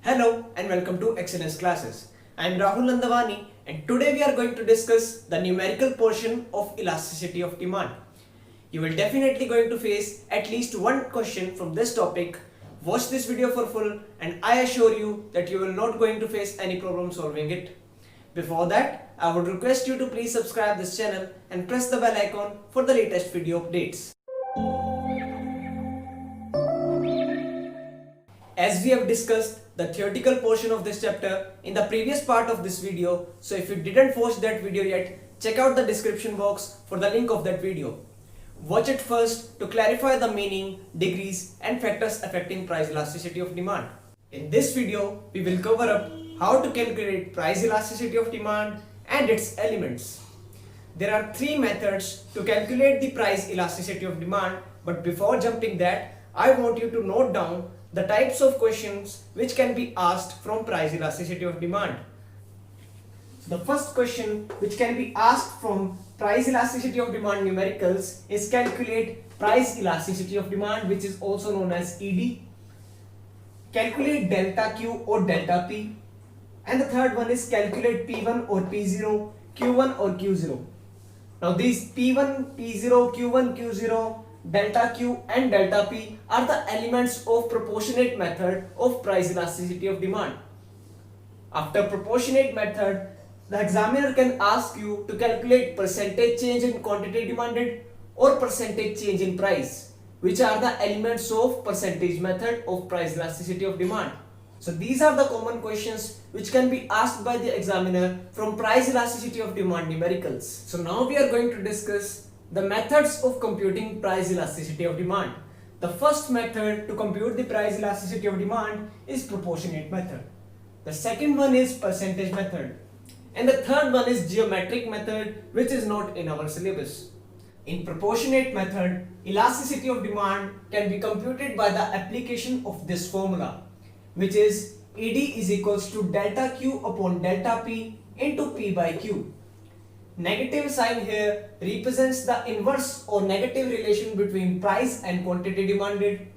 Hello and welcome to Excellence Classes. I am Rahul Nandavani and today we are going to discuss the numerical portion of elasticity of demand. You will definitely going to face at least one question from this topic. Watch this video for full and I assure you that you will not going to face any problem solving it. Before that, I would request you to please subscribe this channel and press the bell icon for the latest video updates. As we have discussed the theoretical portion of this chapter in the previous part of this video, so if you didn't watch that video yet, check out the description box for the link of that video. Watch it first to clarify the meaning, degrees and factors affecting price elasticity of demand. In this video, we will cover up how to calculate price elasticity of demand and its elements. There are three methods to calculate the price elasticity of demand, but before jumping that, I want you to note down the types of questions which can be asked from price elasticity of demand. So the first question which can be asked from price elasticity of demand numericals is calculate price elasticity of demand, which is also known as ED. Calculate delta Q or delta P. And the third one is calculate P1 or P0, Q1 or Q0. Now these P1, P0, Q1, Q0, delta Q and delta P are the elements of proportionate method of price elasticity of demand. After proportionate method, the examiner can ask you to calculate percentage change in quantity demanded or percentage change in price, which are the elements of percentage method of price elasticity of demand. So these are the common questions which can be asked by the examiner from price elasticity of demand numericals. So now we are going to discuss the methods of computing price elasticity of demand. The first method to compute the price elasticity of demand is proportionate method. The second one is percentage method. And the third one is geometric method, which is not in our syllabus. In proportionate method, elasticity of demand can be computed by the application of this formula, which is ED is equals to delta Q upon delta P into P by Q. Negative sign here represents the inverse or negative relation between price and quantity demanded.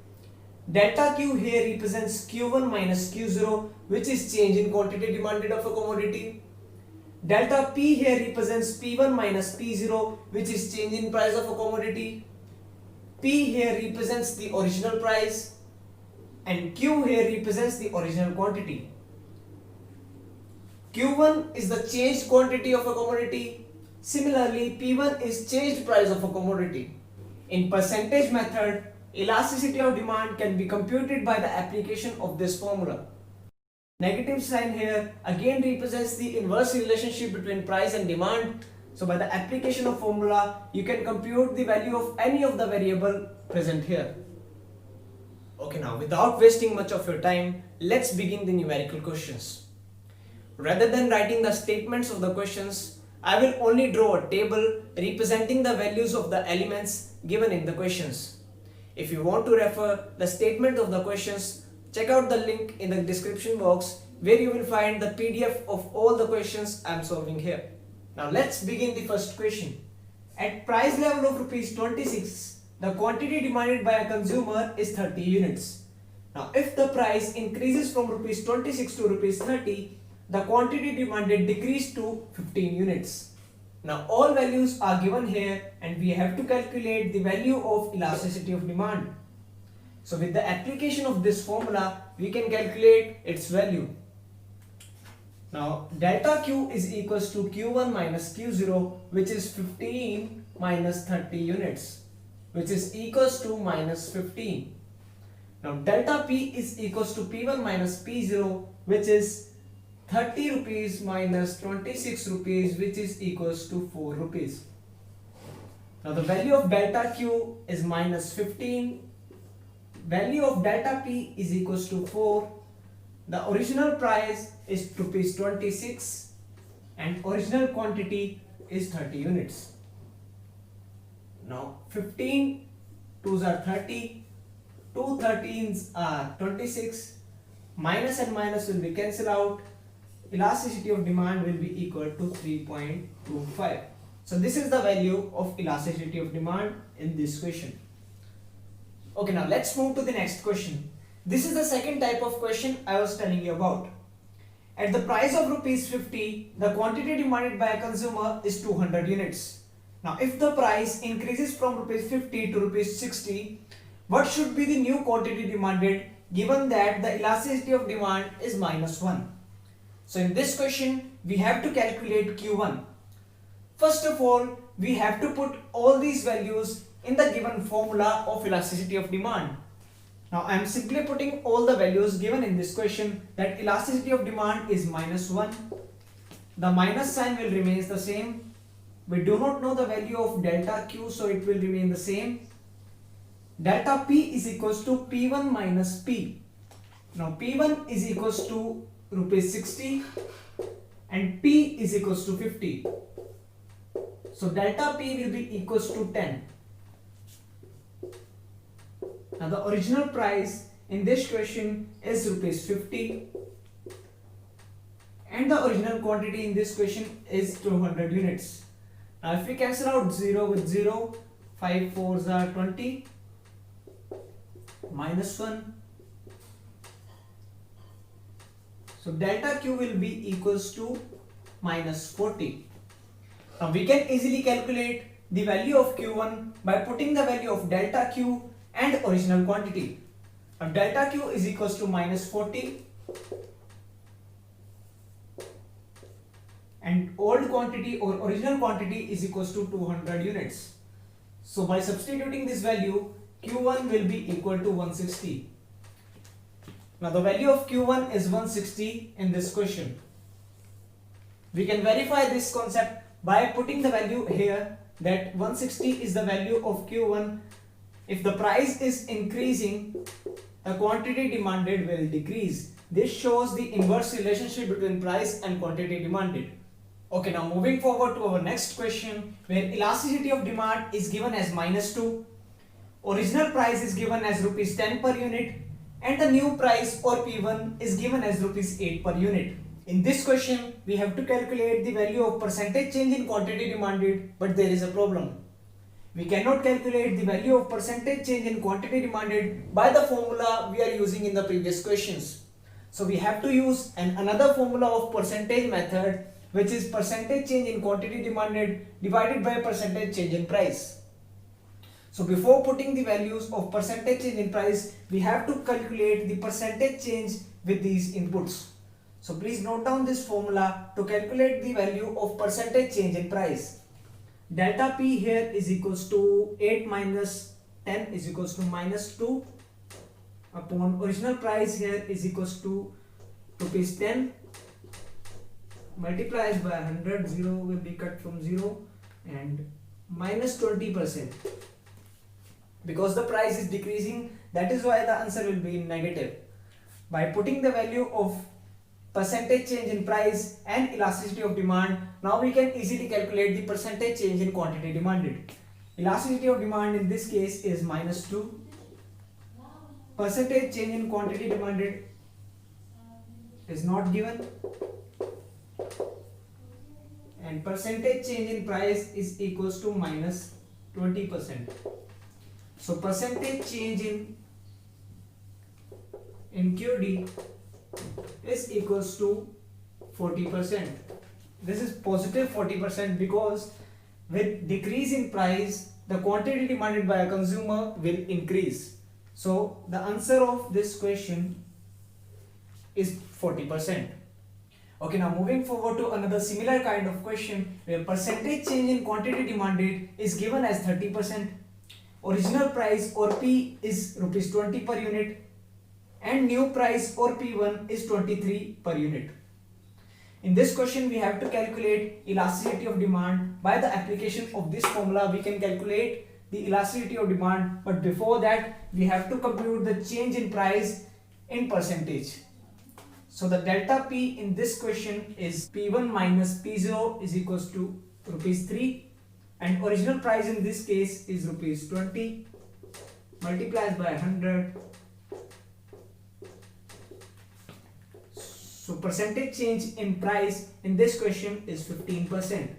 Delta Q here represents Q1 minus Q0, which is change in quantity demanded of a commodity. Delta P here represents P1 minus P0, which is change in price of a commodity. P here represents the original price and Q here represents the original quantity. Q1 is the changed quantity of a commodity. Similarly, P1 is changed price of a commodity. In percentage method, elasticity of demand can be computed by the application of this formula. Negative sign here again represents the inverse relationship between price and demand. So by the application of formula, you can compute the value of any of the variable present here. Okay, now without wasting much of your time, let's begin the numerical questions. Rather than writing the statements of the questions, I will only draw a table representing the values of the elements given in the questions. If you want to refer the statement of the questions, check out the link in the description box where you will find the PDF of all the questions I am solving here. Now let's begin the first question. At price level of rupees 26, the quantity demanded by a consumer is 30 units. Now if the price increases from rupees 26 to rupees 30, the quantity demanded decreased to 15 units. Now all values are given here and we have to calculate the value of elasticity of demand. So with the application of this formula, we can calculate its value. Now delta Q is equals to Q1 minus Q0, which is 15 minus 30 units, which is equals to minus 15. Now delta P is equals to P1 minus P0, which is 30 rupees minus 26 rupees, which is equals to 4 rupees. Now the value of delta Q is minus 15. Value of delta P is equals to 4. The original price is rupees 26 and original quantity is 30 units. Now 15 2s are 30, 2 13s are 26, minus and minus will be cancelled out. Elasticity of demand will be equal to 3.25. So this is the value of elasticity of demand in this question. Okay, now let's move to the next question. This is the second type of question I was telling you about. At the price of rupees 50, the quantity demanded by a consumer is 200 units. Now, if the price increases from rupees 50 to rupees 60, what should be the new quantity demanded given that the elasticity of demand is -1? So, in this question, we have to calculate Q1. First of all, we have to put all these values in the given formula of elasticity of demand. Now I am simply putting all the values given in this question, that elasticity of demand is -1. The minus sign will remain the same. We do not know the value of delta Q, so it will remain the same. Delta P is equals to P1 minus P. Now P1 is equals to rupees 60 and P is equals to 50. So delta P will be equals to 10. Now the original price in this question is rupees 50 and the original quantity in this question is 200 units. Now if we cancel out 0 with 0, 5 4s are 20, -1. So delta Q will be equals to -40. Now we can easily calculate the value of Q1 by putting the value of delta Q and original quantity. Now delta Q is equals to -40 and old quantity or original quantity is equals to 200 units. So by substituting this value, Q1 will be equal to 160. Now the value of Q1 is 160 in this question. We can verify this concept by putting the value here, that 160 is the value of Q1. If the price is increasing, the quantity demanded will decrease. This shows the inverse relationship between price and quantity demanded. Okay, now moving forward to our next question, where elasticity of demand is given as -2, original price is given as rupees 10 per unit, and the new price or P1 is given as rupees 8 per unit. In this question, we have to calculate the value of percentage change in quantity demanded, but there is a problem. We cannot calculate the value of percentage change in quantity demanded by the formula we are using in the previous questions. So we have to use another formula of percentage method, which is percentage change in quantity demanded divided by percentage change in price. So before putting the values of percentage change in price, we have to calculate the percentage change with these inputs. So please note down this formula to calculate the value of percentage change in price. Delta P here is equals to 8 minus 10 is equals to -2 upon original price here is equals to rupees 10 multiplied by 100, 0 will be cut from 0 and minus 20%. Because the price is decreasing, that is why the answer will be negative. By putting the value of percentage change in price and elasticity of demand, now we can easily calculate the percentage change in quantity demanded. Elasticity of demand in this case is -2. Percentage change in quantity demanded is not given, and percentage change in price is equals to -20%. So percentage change in QD is equals to 40%. This is positive 40% because with decrease in price, the quantity demanded by a consumer will increase. So the answer of this question is 40%. Okay, now moving forward to another similar kind of question where percentage change in quantity demanded is given as 30%. Original price or P is rupees 20 per unit and new price or P1 is 23 per unit. In this question, we have to calculate elasticity of demand. By the application of this formula, we can calculate the elasticity of demand, but before that, we have to compute the change in price in percentage. So the delta P in this question is P1 minus P0 is equals to rupees 3, and original price in this case is rupees 20 multiplied by 100. So percentage change in price in this question is 15%.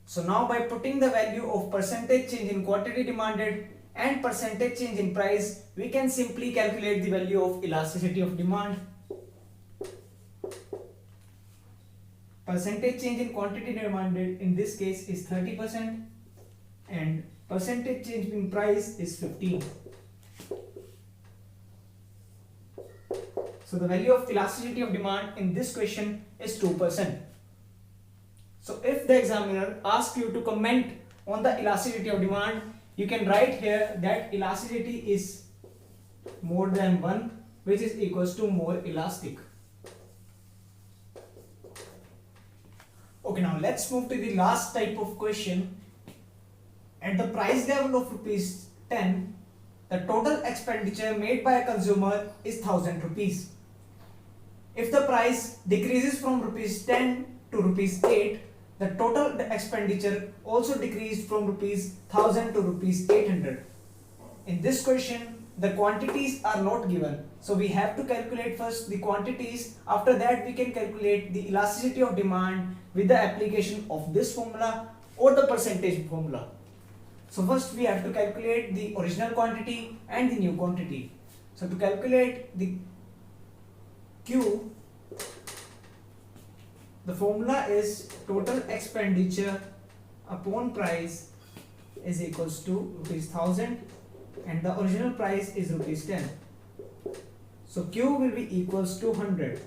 So now by putting the value of percentage change in quantity demanded and percentage change in price, we can simply calculate the value of elasticity of demand. Percentage change in quantity demanded in this case is 30% and percentage change in price is 15. So the value of elasticity of demand in this question is 2%. So if the examiner asks you to comment on the elasticity of demand, you can write here that elasticity is more than 1, which is equals to more elastic. Okay, now let's move to the last type of question. At the price level of rupees 10, the total expenditure made by a consumer is 1000 rupees. If the price decreases from rupees 10 to rupees 8, the total expenditure also decreased from rupees 1000 to rupees 800. In this question, the quantities are not given. So we have to calculate first the quantities. After that, we can calculate the elasticity of demand with the application of this formula or the percentage formula. So first we have to calculate the original quantity and the new quantity. So to calculate the Q, the formula is total expenditure upon price is equals to rupees 1000 and the original price is rupees 10. So Q will be equals to 100.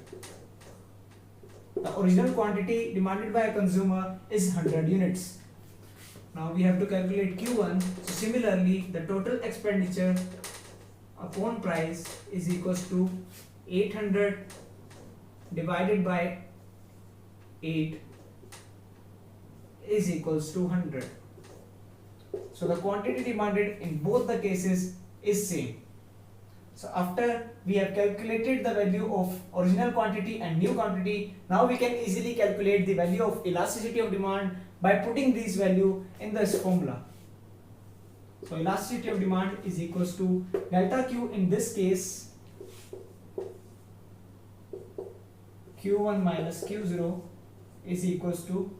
The original quantity demanded by a consumer is 100 units. Now we have to calculate Q1. So similarly, the total expenditure upon price is equals to 800 divided by 8 is equals to 100. So the quantity demanded in both the cases is same. So after we have calculated the value of original quantity and new quantity, now we can easily calculate the value of elasticity of demand by putting these value in this formula. So elasticity of demand is equals to delta Q, in this case Q1 minus Q0 is equals to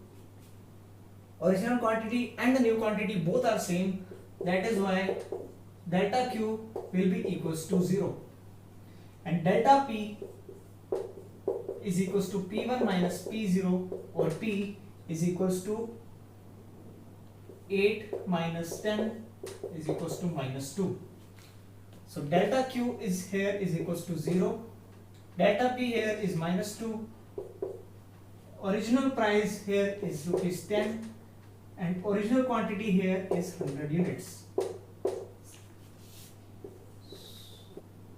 original quantity and the new quantity both are same. That is why delta Q will be equals to 0 and delta P is equals to P1 minus P0, or P is equals to 8 minus 10 is equals to minus 2. So delta Q is here is equals to 0, delta P here is minus 2, original price here is rupees 10 and original quantity here is 100 units.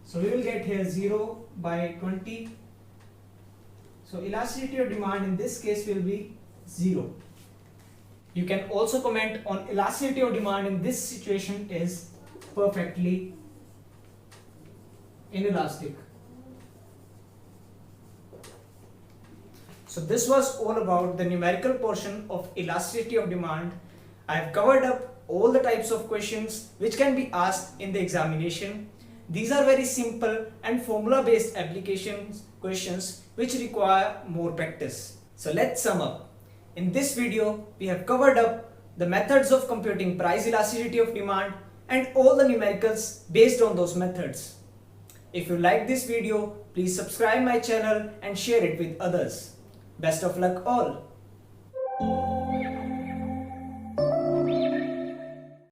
So we will get here 0 by 20. So elasticity of demand in this case will be 0. You can also comment on elasticity of demand in this situation is perfectly inelastic. So this was all about the numerical portion of elasticity of demand. I have covered up all the types of questions which can be asked in the examination. These are very simple and formula based applications questions which require more practice. So let's sum up. In this video, we have covered up the methods of computing price elasticity of demand and all the numericals based on those methods. If you like this video, please subscribe my channel and share it with others. Best of luck all.